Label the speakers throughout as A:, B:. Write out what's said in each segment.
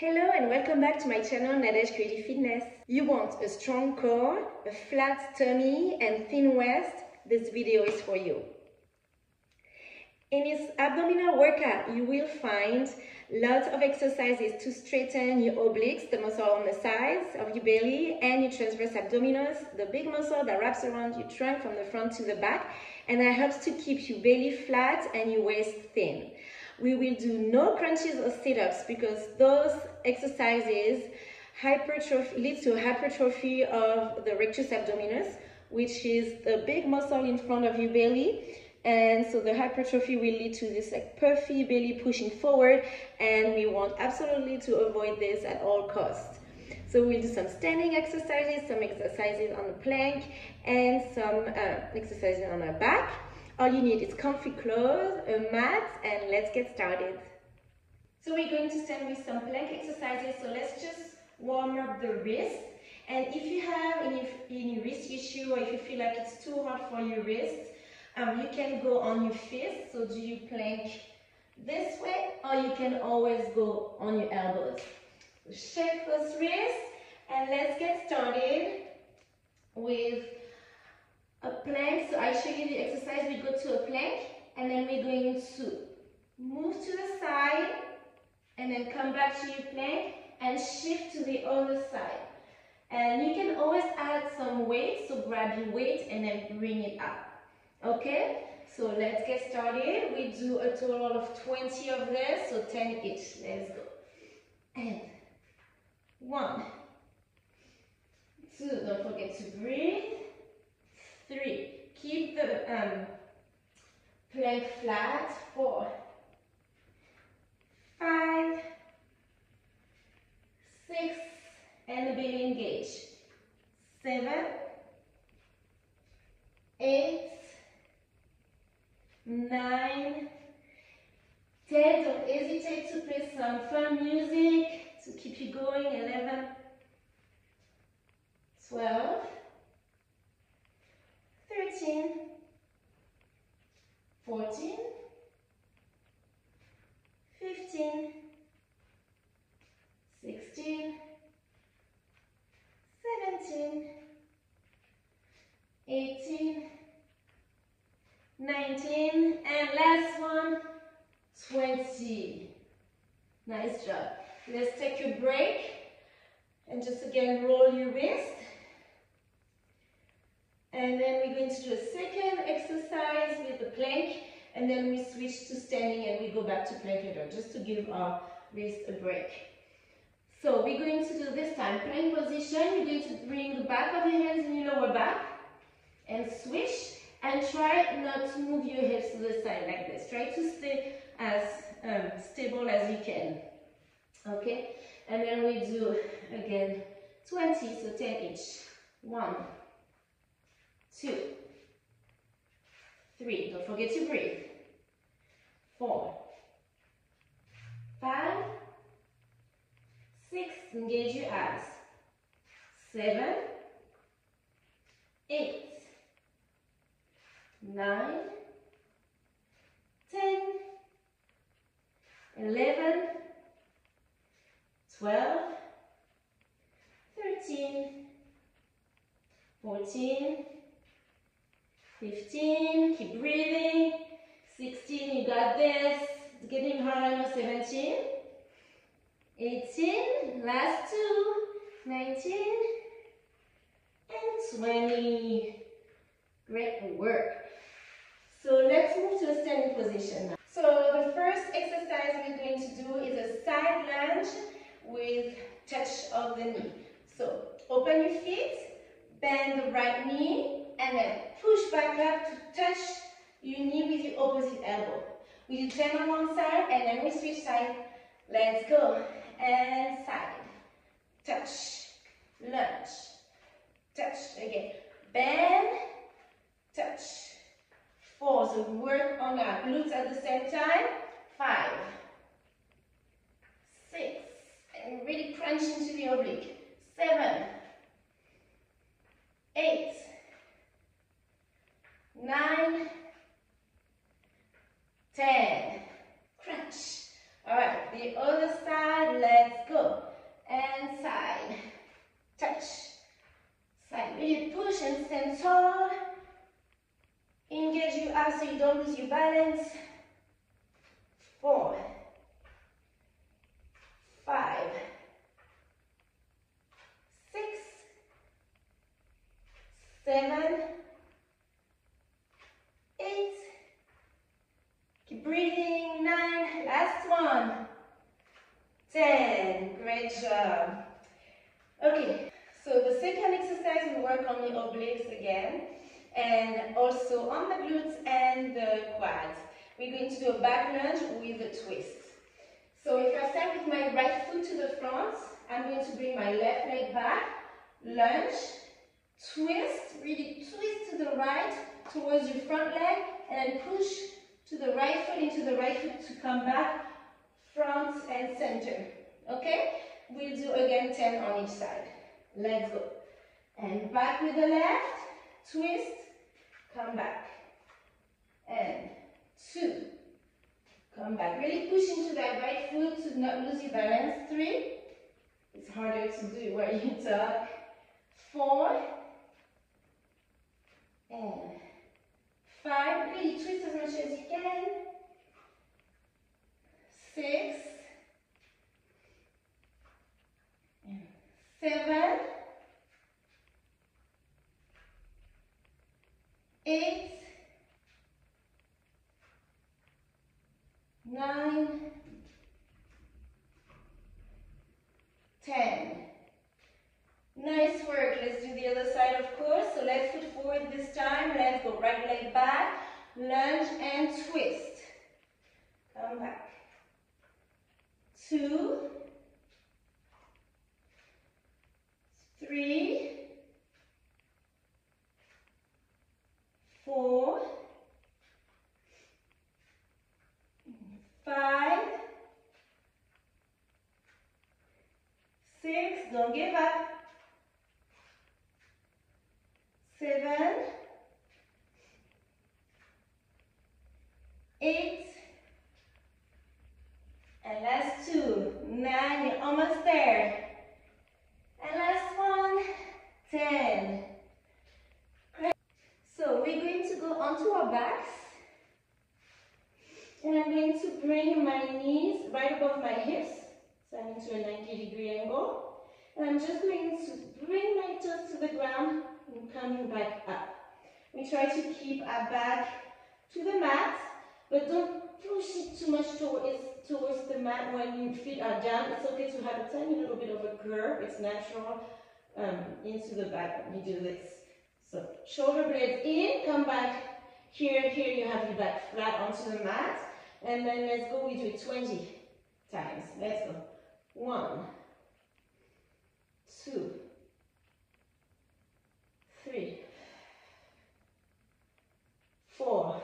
A: Hello and welcome back to my channel Nadege Creative Fitness. You want a strong core, a flat tummy and thin waist? This video is for you. In this abdominal workout, you will find lots of exercises to straighten your obliques, the muscle on the sides of your belly, and your transverse abdominis, the big muscle that wraps around your trunk from the front to the back, and that helps to keep your belly flat and your waist thin. We will do no crunches or sit-ups because those exercises lead to hypertrophy of the rectus abdominis, which is the big muscle in front of your belly. And so the hypertrophy will lead to this like puffy belly pushing forward, and we want absolutely to avoid this at all costs. So we'll do some standing exercises, some exercises on the plank, and some exercises on our back. All you need is comfy clothes, a mat, and let's get started. So we're going to stand with some plank exercises, so let's just warm up the wrist. And if you have any wrist issue, or if you feel like it's too hard for your wrists, you can go on your fist, so do you plank this way, or you can always go on your elbows. Shake those wrists, and let's get started with a plank. So I show you the exercise. We go to a plank, and then we're going to move to the side, and then come back to your plank, and shift to the other side. And you can always add some weight, so grab your weight, and then bring it up. Okay, so let's get started. We do a total of 20 of this, so 10 each. Let's go. And 1, 2, don't forget to breathe. 3, keep the plank flat. 4, 5, 6, and the belly engage. 7, 8, 9, 10, don't hesitate to play some fun music to keep you going. 11, 12, 13, 14, 15, 16, 17, 18, 19, and last one, 20. Nice job. Let's take a break and just again roll your wrist. And then we're going to do a second exercise with the plank, and then we switch to standing and we go back to plank later, just to give our wrist a break. So we're going to do this time plank position. You're going to bring the back of your hands in your lower back and switch. And try not to move your hips to the side like this. Try to stay as stable as you can. Okay? And then we do, again, 20, so 10 each. 1, 2, 3, don't forget to breathe. 4, 5, 6, engage your abs. 7, 8, 9, 10, 11, 12, 13, 14, 15, keep breathing, 16, you got this, it's getting harder, 17, 18, last 2, 19, and 20. Great work. So let's move to a standing position now. So the first exercise we're going to do is a side lunge with touch of the knee. So open your feet, bend the right knee, and then push back up to touch your knee with your opposite elbow. We do 10 on one side, and then we switch side. Let's go. And side. Touch. Lunge. Touch. Again. Bend. Touch. 4, so work on our glutes at the same time. 5, 6, and really crunch into the oblique. 7, 8, 9, 10. Crunch. All right, the other side, let's go. go. And side. Touch. Side. Really push and stand tall. Engage your abs so you don't lose your balance. 4, 5, 6, 7, 8. Keep breathing. 9. Last one. 10. Great job. Okay, so the second exercise will work on the obliques again, and also on the glutes and the quads. We're going to do a back lunge with a twist. So if I start with my right foot to the front, I'm going to bring my left leg back, lunge, twist, really twist to the right towards your front leg, and then push to the right foot into the right foot to come back, front and center. Okay? We'll do again 10 on each side. Let's go. And back with the left, twist, come back. And 2. Come back. Really push into that right foot to not lose your balance. 3. It's harder to do where you tuck. 4. And 5. Really twist as much as you can. 6. And 7. 8. 9, 10. Nice work. Let's do the other side, of course. So left foot forward this time. Let's go. Right leg back, lunge and twist. Come back. 2, 3, 4, 5, 6, don't give up. 7, 8, and last 2, 9, you're almost there. And last one, 10. Great. So we're going to go onto our backs. And I'm going to bring my knees right above my hips, so I'm into a 90-degree angle. And I'm just going to bring my toes to the ground and coming back up. We try to keep our back to the mat, but don't push it too much towards the mat when your feet are down. It's okay to have a tiny little bit of a curve. It's natural into the back when you do this. So shoulder blades in, come back here. Here you have your back flat onto the mat. And then let's go, we do it 20 times. Let's go. 1, 2, 3, 4,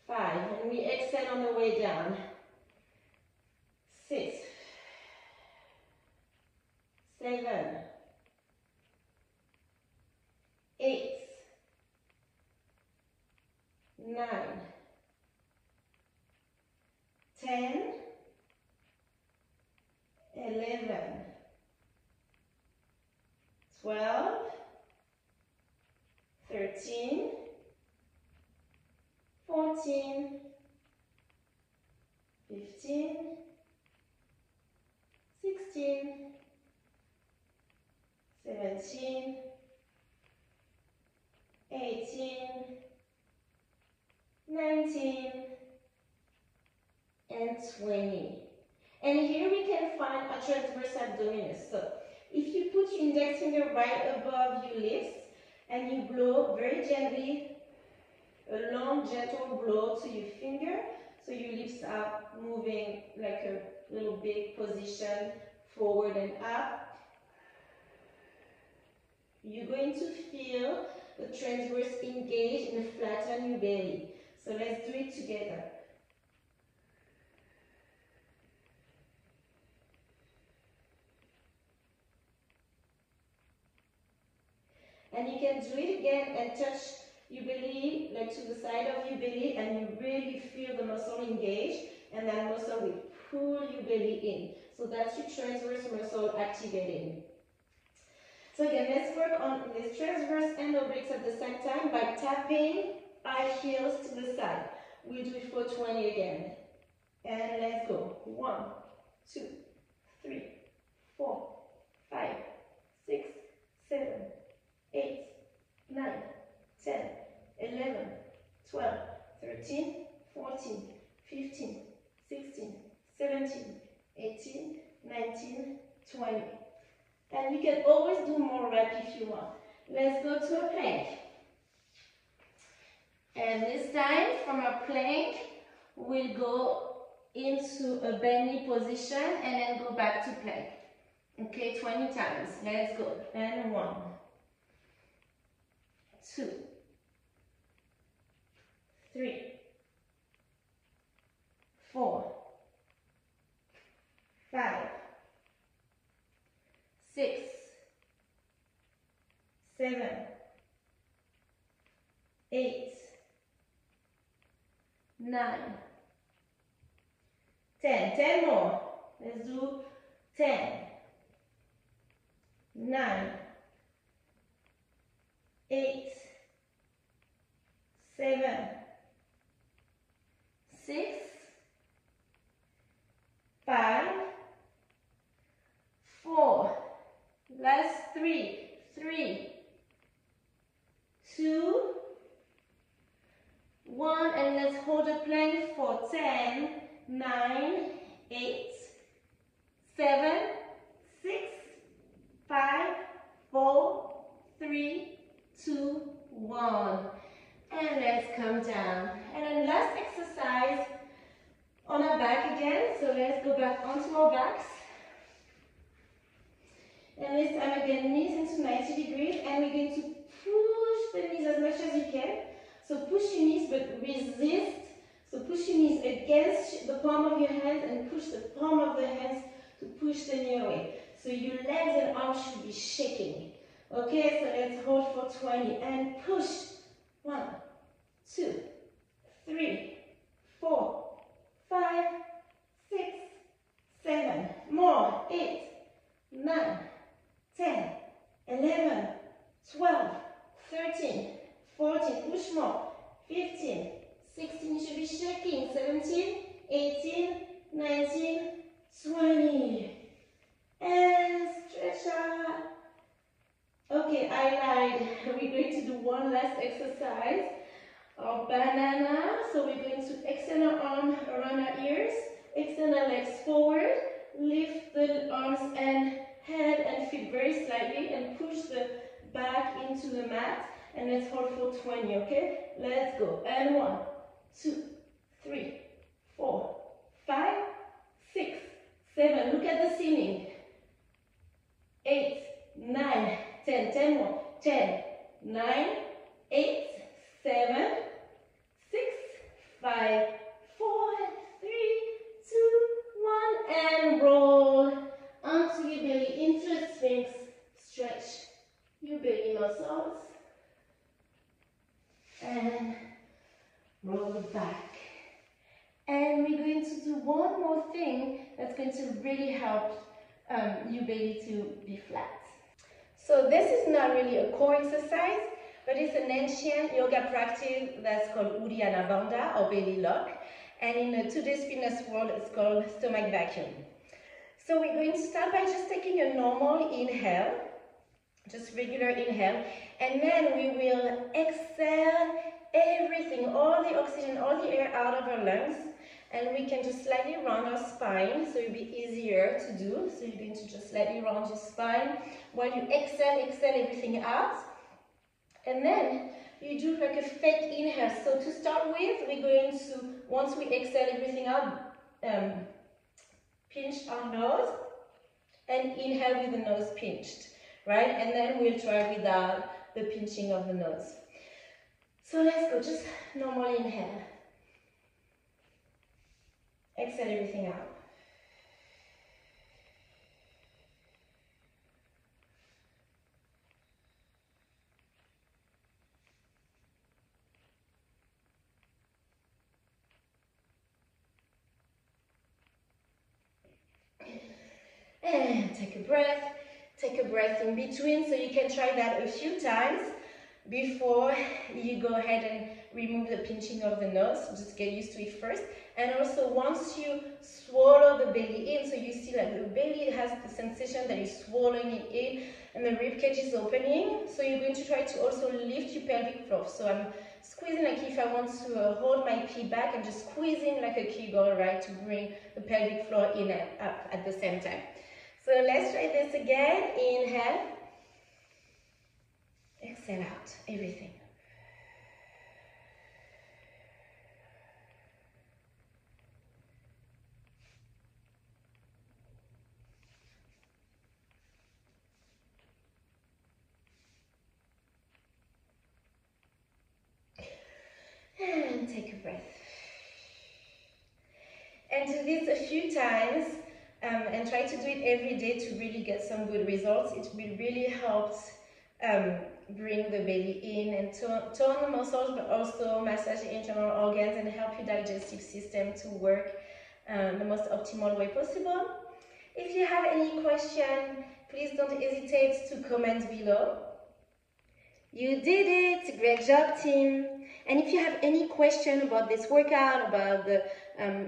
A: 5. And we exhale on the way down. 6, 7, 8, 9, 10, 11, 12, 13, 14, 15, 16, 17, 18, 19, and 20. And here we can find a transverse abdominis. So if you put your index finger right above your lips and you blow very gently, a long gentle blow to your finger, so your lips are moving like a little big position forward and up, you're going to feel the transverse engage and flatten your belly. So let's do it together. And you can do it again and touch your belly, like to the side of your belly, and you really feel the muscle engage, and that muscle will pull your belly in. So that's your transverse muscle activating. So again, let's work on this transverse and obliques at the same time by tapping our heels to the side. We'll do it for 20 again. And let's go. 1, 2, 3, 4, 5, 6, 7, 8, 9, 10, 11, 12, 13, 14, 15, 16, 17, 18, 19, 20. And you can always do more reps if you want. Let's go to a plank. And this time, from a plank, we'll go into a bendy position and then go back to plank. Okay, 20 times. Let's go. And 1, 2, 3, 4, 5, 6, 7, 8, 9, 10. 10 more. Let's do 10, 9, 8, 7, 6, 5, 4, last 3, 2, 1, and let's hold the plank for 10, 9, 8, 7, 6, 5, 4, 3, 2, 1. And let's come down. And then last exercise on our back again. So let's go back onto our backs. And this time again, knees into 90 degrees. And we're going to push the knees as much as you can. So push your knees, but resist. So push your knees against the palm of your hands and push the palm of the hands to push the knee away. So your legs and arms should be shaking. Okay, so let's hold for 20 and push. 1, 2, 3, 4, 5, 6, 7, more. 8, 9, 10, 11, 12, 13, 14, push more. 15, 16, you should be shaking. 17, 18, 19, 20. And stretch out. Okay, I lied. We're going to do one last exercise of banana. So we're going to extend our arm around our ears, extend our legs forward, lift the arms and head and feet very slightly, and push the back into the mat. And let's hold for 20, okay? Let's go. And 1, 2, 3, 4, 5, 6, 7. Look at the ceiling. 8, 9, 10. 10 more. 10, 9, 8, 7, 6, 5, 4, 3, 2, 1. And roll onto your belly into a sphinx. Stretch your belly muscles. And roll it back. And we're going to do one more thing that's going to really help your belly to be flat. So this is not really a core exercise, but it's an ancient yoga practice that's called Uddiyana Bandha or belly lock. And in today's fitness world, it's called stomach vacuum. So we're going to start by just taking a normal inhale, just regular inhale, and then we will exhale everything, all the oxygen, all the air out of our lungs, and we can just slightly round our spine, so it'll be easier to do. So you're going to just slightly round your spine while you exhale everything out, and then you do like a fake inhale. So to start with, we're going to, once we exhale everything out, pinch our nose and inhale with the nose pinched, right? And then we'll try without the pinching of the nose. So let's go, just normal inhale. Exhale everything out. And take a breath in between. So you can try that a few times before you go ahead and remove the pinching of the nose. Just get used to it first. And also once you swallow the belly in, so you see like the belly has the sensation that you're swallowing it in and the rib cage is opening. So you're going to try to also lift your pelvic floor. So I'm squeezing like if I want to hold my pee back, and just squeezing like a Kegel, right, to bring the pelvic floor in and up at the same time. So let's try this again. Inhale. Exhale out everything. And take a breath. And do this a few times and try to do it every day to really get some good results. It will really help bring the belly in and tone the muscles, but also massage the internal organs and help your digestive system to work the most optimal way possible. If you have any question, please don't hesitate to comment below. You did it! Great job, team! And if you have any question about this workout, about the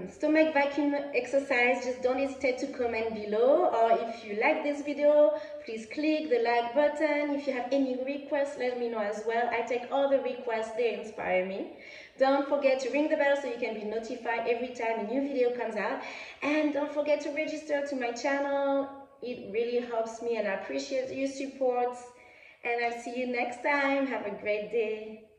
A: stomach vacuum exercise, just don't hesitate to comment below. Or if you like this video, please click the like button. If you have any requests, let me know as well. I take all the requests, they inspire me. Don't forget to ring the bell so you can be notified every time a new video comes out. And don't forget to register to my channel. It really helps me and I appreciate your support. And I'll see you next time. Have a great day.